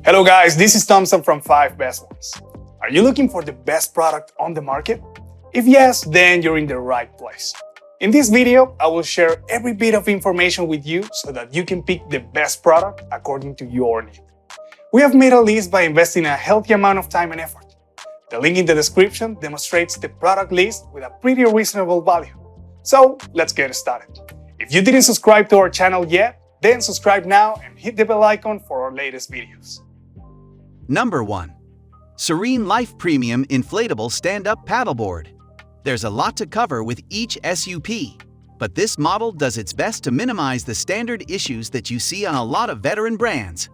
Hello guys, this is Thompson from 5 Best Ones. Are you looking for the best product on the market? If yes, then you're in the right place. In this video, I will share every bit of information with you so that you can pick the best product according to your need. We have made a list by investing a healthy amount of time and effort. The link in the description demonstrates the product list with a pretty reasonable value. So let's get started. If you didn't subscribe to our channel yet, then subscribe now and hit the bell icon for our latest videos. Number 1. SereneLife Premium Inflatable Stand-Up Paddleboard. There's a lot to cover with each SUP, but this model does its best to minimize the standard issues that you see on a lot of veteran brands.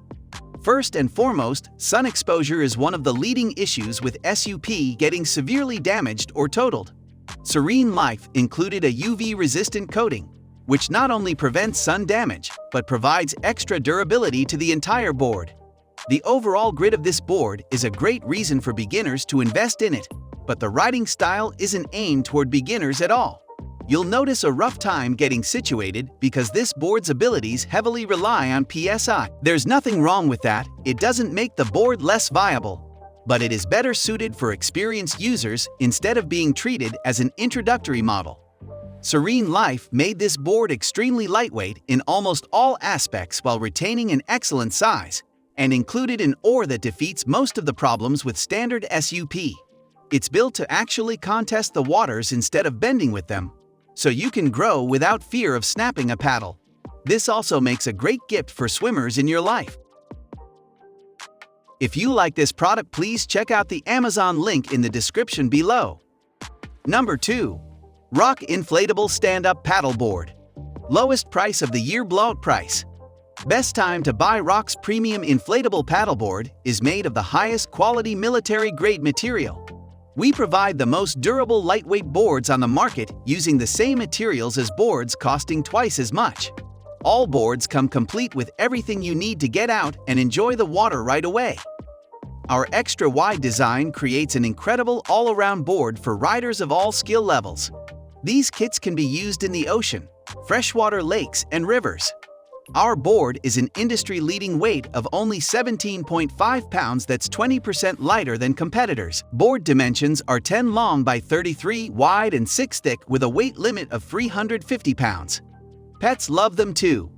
First and foremost, sun exposure is one of the leading issues with SUP getting severely damaged or totaled. SereneLife included a UV-resistant coating, which not only prevents sun damage, but provides extra durability to the entire board. The overall grid of this board is a great reason for beginners to invest in it, but the riding style isn't aimed toward beginners at all. You'll notice a rough time getting situated because this board's abilities heavily rely on PSI. There's nothing wrong with that, it doesn't make the board less viable, but it is better suited for experienced users instead of being treated as an introductory model. SereneLife made this board extremely lightweight in almost all aspects while retaining an excellent size, and included an oar that defeats most of the problems with standard SUP. It's built to actually contest the waters instead of bending with them, so you can grow without fear of snapping a paddle. This also makes a great gift for swimmers in your life. If you like this product, please check out the Amazon link in the description below. Number 2. ROC Inflatable Stand-Up Paddleboard. Lowest price of the year blowout price. Best time to buy ROC's premium inflatable paddleboard is made of the highest quality military-grade material. We provide the most durable lightweight boards on the market using the same materials as boards costing twice as much. All boards come complete with everything you need to get out and enjoy the water right away. Our extra-wide design creates an incredible all-around board for riders of all skill levels. These kits can be used in the ocean, freshwater lakes, and rivers. Our board is an industry-leading weight of only 17.5 pounds, that's 20% lighter than competitors. Board dimensions are 10 long by 33 wide and 6 thick with a weight limit of 350 pounds. Pets love them too.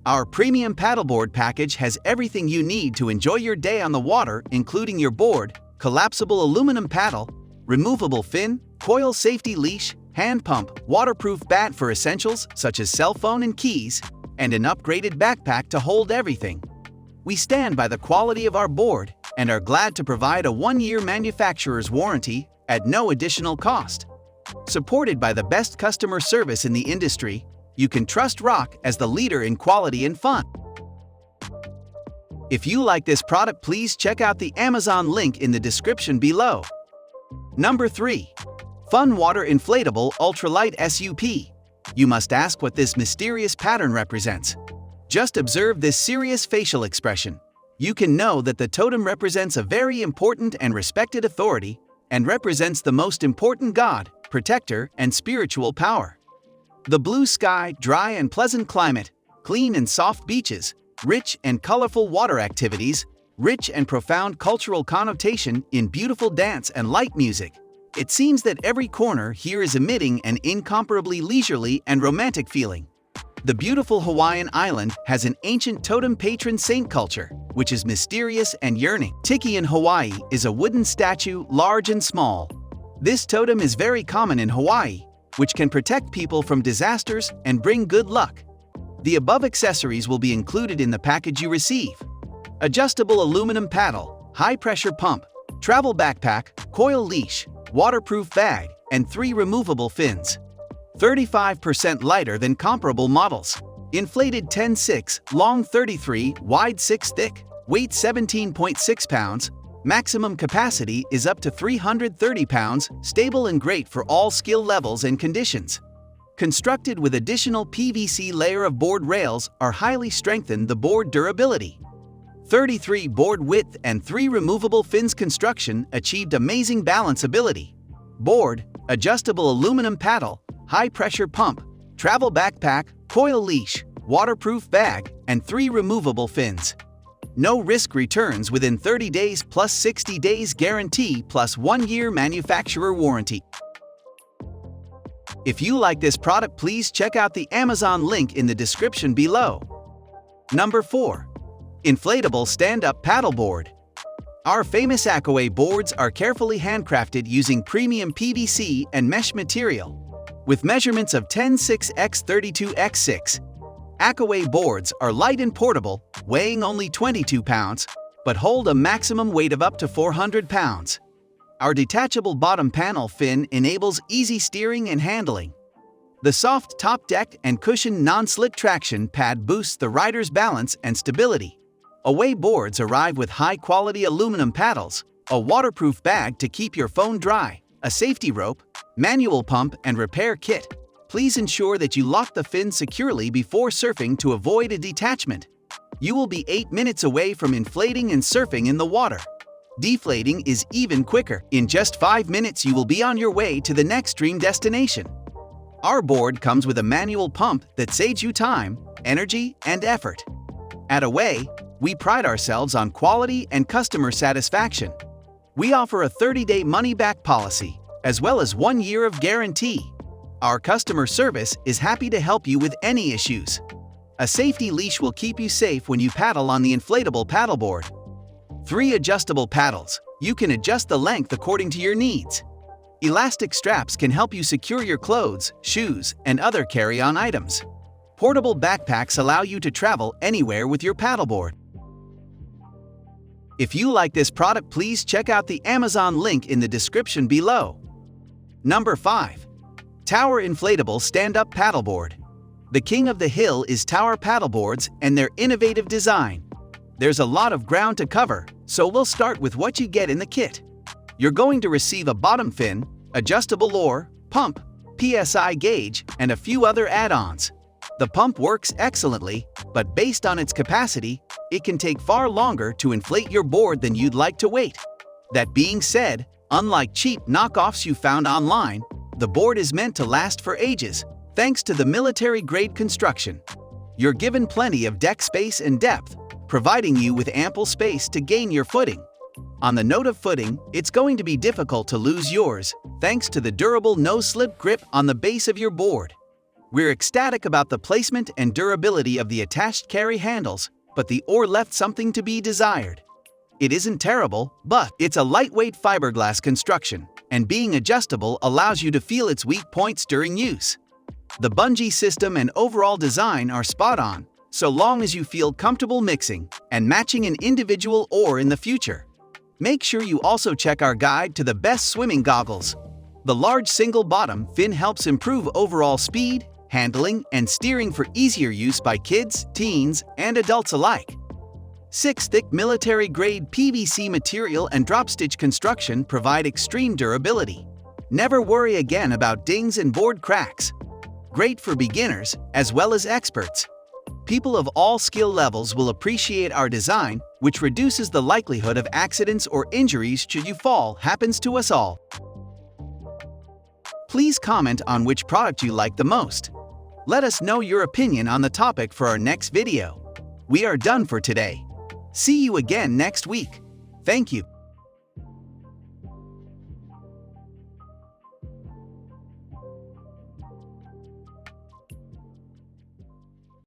Our premium paddleboard package has everything you need to enjoy your day on the water, including your board, collapsible aluminum paddle, removable fin, coil safety leash, hand pump, waterproof bat for essentials such as cell phone and keys, and an upgraded backpack to hold everything. We stand by the quality of our board and are glad to provide a 1-year manufacturer's warranty at no additional cost. Supported by the best customer service in the industry, you can trust ROC as the leader in quality and fun. If you like this product, please check out the Amazon link in the description below. Number 3. FunWater Inflatable Ultralight SUP. You must ask what this mysterious pattern represents. Just observe this serious facial expression. You can know that the totem represents a very important and respected authority and represents the most important god, protector, and spiritual power. The blue sky, dry and pleasant climate, clean and soft beaches, rich and colorful water activities, rich and profound cultural connotation in beautiful dance and light music. It seems that every corner here is emitting an incomparably leisurely and romantic feeling. The beautiful Hawaiian island has an ancient totem patron saint culture, which is mysterious and yearning. Tiki in Hawaii is a wooden statue, large and small. This totem is very common in Hawaii, which can protect people from disasters and bring good luck. The above accessories will be included in the package you receive. Adjustable aluminum paddle, high-pressure pump, travel backpack, coil leash, waterproof bag, and 3 removable fins. 35% lighter than comparable models. Inflated 10.6, long 33, wide 6 thick, weight 17.6 pounds. Maximum capacity is up to 330 pounds, stable and great for all skill levels and conditions. Constructed with additional PVC layer of board rails are highly strengthened the board durability. 33 board width and 3 removable fins construction achieved amazing balance ability. Board, adjustable aluminum paddle, high-pressure pump, travel backpack, coil leash, waterproof bag, and 3 removable fins. No risk returns within 30 days plus 60 days guarantee plus 1-year manufacturer warranty. If you like this product, please check out the Amazon link in the description below. Number 4. Inflatable Stand-Up Paddleboard. Our famous Aquaway boards are carefully handcrafted using premium PVC and mesh material. With measurements of 10.6 x 32x6, Aquaway boards are light and portable, weighing only 22 pounds, but hold a maximum weight of up to 400 pounds. Our detachable bottom panel fin enables easy steering and handling. The soft top deck and cushioned non-slip traction pad boosts the rider's balance and stability. Away boards arrive with high-quality aluminum paddles, a waterproof bag to keep your phone dry, a safety rope, manual pump and repair kit. Please ensure that you lock the fin securely before surfing to avoid a detachment. You will be 8 minutes away from inflating and surfing in the water. Deflating is even quicker. In just 5 minutes, you will be on your way to the next dream destination. Our board comes with a manual pump that saves you time, energy, and effort. At Away, we pride ourselves on quality and customer satisfaction. We offer a 30-day money-back policy, as well as 1 year of guarantee. Our customer service is happy to help you with any issues. A safety leash will keep you safe when you paddle on the inflatable paddleboard. 3 adjustable paddles. You can adjust the length according to your needs. Elastic straps can help you secure your clothes, shoes, and other carry-on items. Portable backpacks allow you to travel anywhere with your paddleboard. If you like this product, please check out the Amazon link in the description below. Number 5. Tower Inflatable Stand-Up Paddleboard. The king of the hill is Tower paddleboards and their innovative design. There's a lot of ground to cover, so we'll start with what you get in the kit. You're going to receive a bottom fin, adjustable oar, pump, PSI gauge, and a few other add-ons. The pump works excellently, but based on its capacity, it can take far longer to inflate your board than you'd like to wait. That being said, unlike cheap knockoffs you found online, the board is meant to last for ages, thanks to the military-grade construction. You're given plenty of deck space and depth, providing you with ample space to gain your footing. On the note of footing, it's going to be difficult to lose yours, thanks to the durable no-slip grip on the base of your board. We're ecstatic about the placement and durability of the attached carry handles, but the oar left something to be desired. It isn't terrible, but it's a lightweight fiberglass construction, and being adjustable allows you to feel its weak points during use. The bungee system and overall design are spot on, so long as you feel comfortable mixing and matching an individual oar in the future. Make sure you also check our guide to the best swimming goggles. The large single bottom fin helps improve overall speed, handling, and steering for easier use by kids, teens, and adults alike. 6 thick military-grade PVC material and drop-stitch construction provide extreme durability. Never worry again about dings and board cracks. Great for beginners as well as experts. People of all skill levels will appreciate our design, which reduces the likelihood of accidents or injuries should you fall. Happens to us all. Please comment on which product you like the most. Let us know your opinion on the topic for our next video. We are done for today. See you again next week. Thank you.